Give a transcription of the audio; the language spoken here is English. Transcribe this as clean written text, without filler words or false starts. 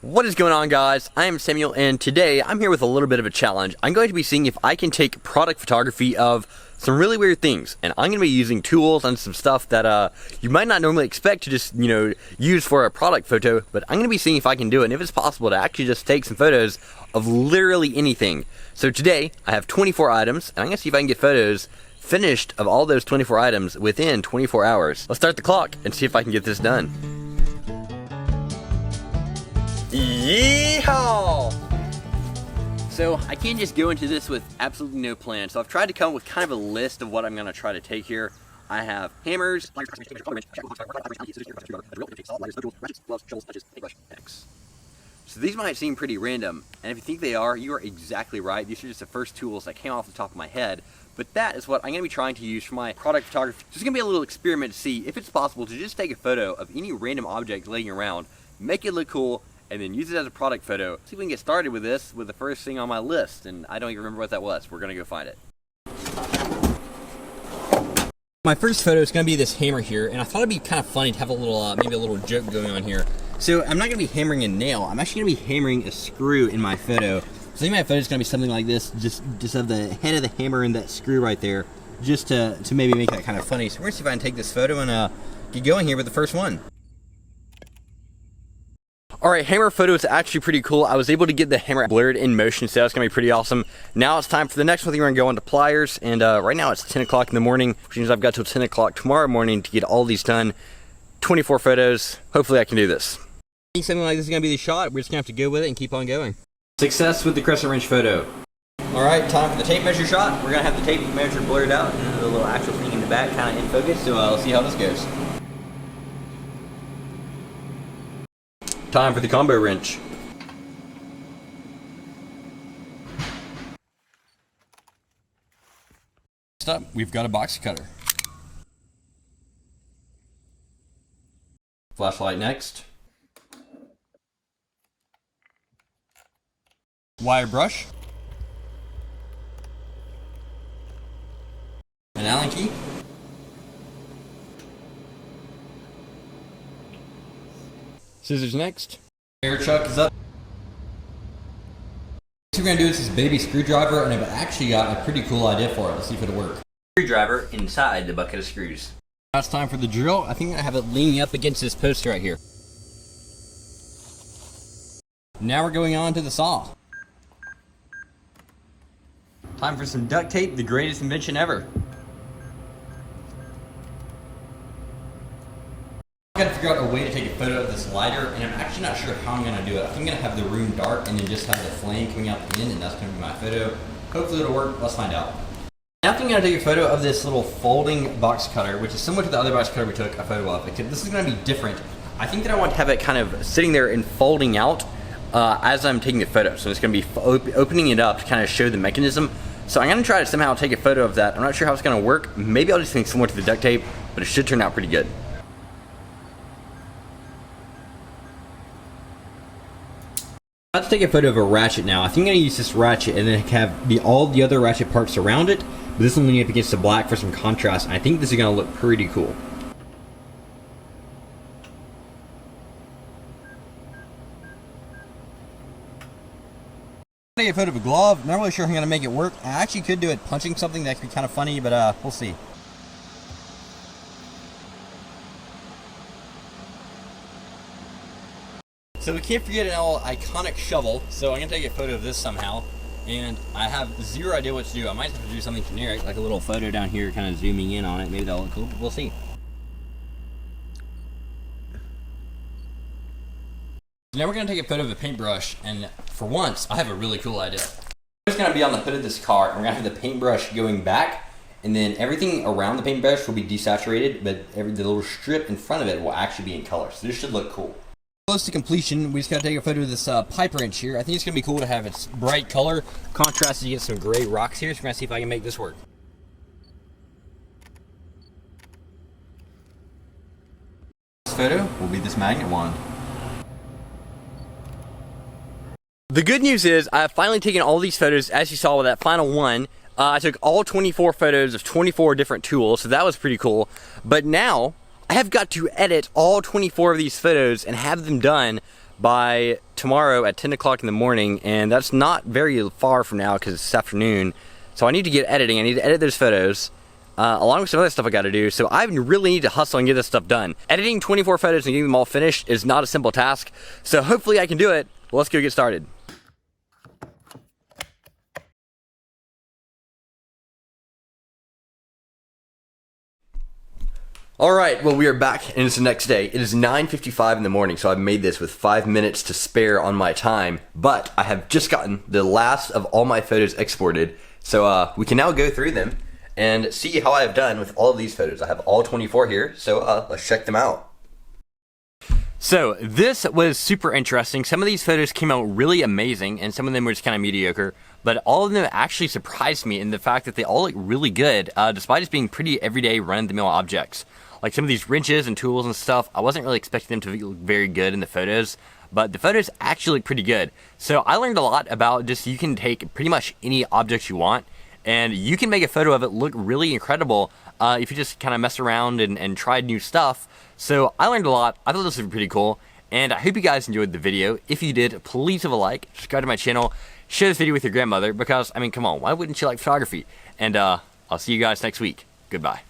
What is going on, guys? I am Samuel, and today I'm here with a little bit of a challenge. I'm going to be seeing if I can take product photography of some really weird things, and I'm going to be using tools and some stuff that you might not normally expect to just, use for a product photo, but I'm going to be seeing if I can do it, and if it's possible to actually just take some photos of literally anything. So today, I have 24 items, and I'm going to see if I can get photos finished of all those 24 items within 24 hours. Let's start the clock and see if I can get this done. Yeehaw! So I can't just go into this with absolutely no plan. So I've tried to come up with kind of a list of what I'm going to try to take here. I have hammers, so these might seem pretty random, and if you think they are, you are exactly right. These are just the first tools that came off the top of my head. But that is what I'm going to be trying to use for my product photography. So it's going to be a little experiment to see if it's possible to just take a photo of any random object laying around, make it look cool, and then use it as a product photo. See if we can get started with this with the first thing on my list, and I don't even remember what that was. We're gonna go find it. My first photo is gonna be this hammer here, and I thought it'd be kind of funny to have a little, maybe a little joke going on here. So I'm not gonna be hammering a nail. I'm actually gonna be hammering a screw in my photo. So I think my photo is gonna be something like this, just have the head of the hammer and that screw right there, just to maybe make that kind of funny. So we're gonna see if I can take this photo and get going here with the first one. Alright, hammer photo is actually pretty cool. I was able to get the hammer blurred in motion, so that's going to be pretty awesome. Now it's time for the next one. We're going to go on to pliers, and right now it's 10 o'clock in the morning, which means I've got till 10 o'clock tomorrow morning to get all these done. 24 photos. Hopefully I can do this. I think something like this is going to be the shot. We're just going to have to go with it and keep on going. Success with the crescent wrench photo. Alright, time for the tape measure shot. We're going to have the tape measure blurred out and the little actual thing in the back kind of in focus, so let's see how this goes. Time for the combo wrench. Next up, we've got a box cutter. Flashlight next. Wire brush. An Allen key. Scissors next. Air chuck is up. So we're going to do this baby screwdriver, and I've actually got a pretty cool idea for it. Let's see if it'll work. Screwdriver inside the bucket of screws. Now it's time for the drill. I think I'm going to have it leaning up against this post right here. Now we're going on to the saw. Time for some duct tape, the greatest invention ever. I've got to figure out a way to take a photo of this lighter, and I'm actually not sure how I'm going to do it. I think I'm going to have the room dark and then just have the flame coming out the end, and that's going to be my photo. Hopefully it'll work. Let's find out. Now I think I'm going to take a photo of this little folding box cutter, which is similar to the other box cutter we took a photo of, except this is going to be different. I think that I want to have it kind of sitting there and folding out as I'm taking the photo. So it's going to be opening it up to kind of show the mechanism. So I'm going to try to somehow take a photo of that. I'm not sure how it's going to work. Maybe I'll just think similar to the duct tape, but it should turn out pretty good. I'm about to take a photo of a ratchet now. I think I'm going to use this ratchet and then have all the other ratchet parts around it, but this one leaning up against the black for some contrast, and I think this is going to look pretty cool. Take a photo of a glove. Not really sure how I'm going to make it work. I actually could do it punching something. That could be kind of funny, but we'll see. So we can't forget an old iconic shovel, so I'm going to take a photo of this somehow, and I have zero idea what to do. I might have to do something generic, like a little photo down here kind of zooming in on it. Maybe that'll look cool, but we'll see. So now we're going to take a photo of a paintbrush, and for once, I have a really cool idea. It's going to be on the hood of this car, and we're going to have the paintbrush going back, and then everything around the paintbrush will be desaturated, but the little strip in front of it will actually be in color, so this should look cool. Close to completion, we just got to take a photo of this pipe wrench here. I think it's going to be cool to have its bright color contrasted against some gray rocks here, so we're going to see if I can make this work. This photo will be this magnet wand. The good news is I've finally taken all these photos, as you saw with that final one. I took all 24 photos of 24 different tools, so that was pretty cool. But now I have got to edit all 24 of these photos and have them done by tomorrow at 10 o'clock in the morning, and that's not very far from now because it's this afternoon. So I need to get editing. I need to edit those photos along with some other stuff I got to do. So I really need to hustle and get this stuff done. Editing 24 photos and getting them all finished is not a simple task. So hopefully I can do it. Well, let's go get started. Alright, well, we are back and it's the next day. It is 9:55 in the morning, so I've made this with 5 minutes to spare on my time, but I have just gotten the last of all my photos exported, so we can now go through them and see how I've done with all of these photos. I have all 24 here, so let's check them out. So this was super interesting. Some of these photos came out really amazing, and some of them were just kind of mediocre, but all of them actually surprised me in the fact that they all look really good, despite just being pretty everyday run-of-the-mill objects. Like some of these wrenches and tools and stuff, I wasn't really expecting them to look very good in the photos, but the photos actually look pretty good. So I learned a lot about just you can take pretty much any objects you want, and you can make a photo of it look really incredible if you just kind of mess around and try new stuff. So I learned a lot. I thought this was pretty cool, and I hope you guys enjoyed the video. If you did, please leave a like, subscribe to my channel, share this video with your grandmother, because, I mean, come on, why wouldn't you like photography? And I'll see you guys next week. Goodbye.